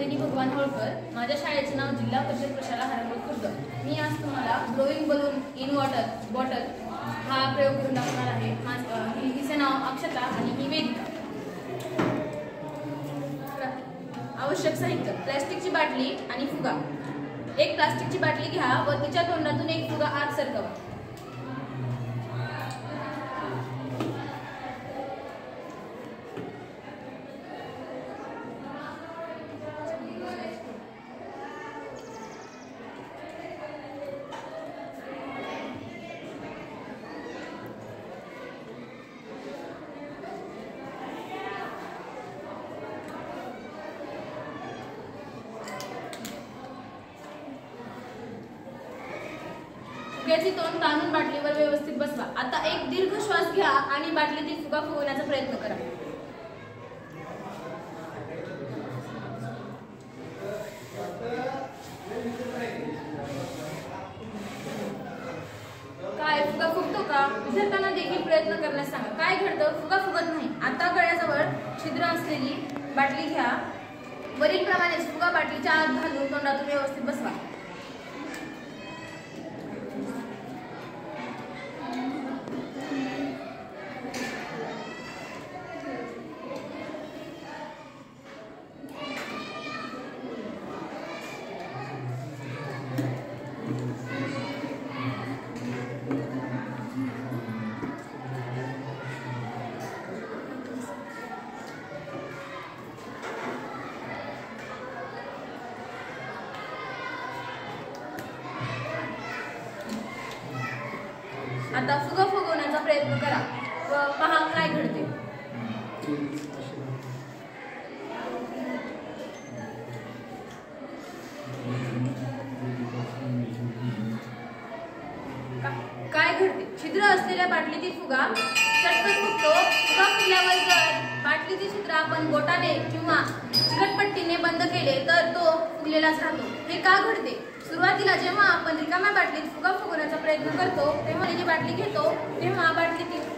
नंदिनी भगवान होळकर. माझ्या शाळेचे नाव जिल्हा परिषद प्रशाला हरमल खुर्द. मी आज तुम्हाला blowing balloon in water bottle हा प्रयोग करून दाखवणार आहे. हिचे नाव अक्षता आणि ही वेदिका. आवश्यक साहित्य: प्लास्टिकची बाटली आणि फुगा. एक प्लास्टिकची बाटली घ्या व तिच्या तोंडातून एक फुगा आत सरकवा. फुग्याचे तोंड ताणून बाटलीवर व्यवस्थित बसवा. आता एक दीर्घ श्वास घ्या आणि बाटलीतील फुगा फुगवण्याचा प्रयत्न करा. काय फुगा फुगतो का? विद्यार्थ्यांना देखील प्रयत्न करण्यास सांगा. काय घडतं? फुगा फुगत नाही. आता गळ्याजवळ छिद्र असलेली बाटली घ्या. वरील प्रमाणेच फुगा बाटलीच्या आत घालून तोंडातून व्यवस्थित बसवा. आता फुगा फुगवण्याचा प्रयत्न करा व पहा काय घडते. काय घडते? छिद्र असलेल्या बाटलीतील फुगा चटकन फुगतो. फुगा फुगल्यावर जर बाटलीचे छिद्र आपण बोटाने किंवा चिकटपट्टीने बंद केले तर तो फुगलेलाच राहतो. हे का घडते? सुरुवातीला जेव्हा आपण रिकाम्या बाटलीत फुगा फुगवण्याचा प्रयत्न करतो तेव्हा जी बाटली घेतो तेव्हा बाटलीतील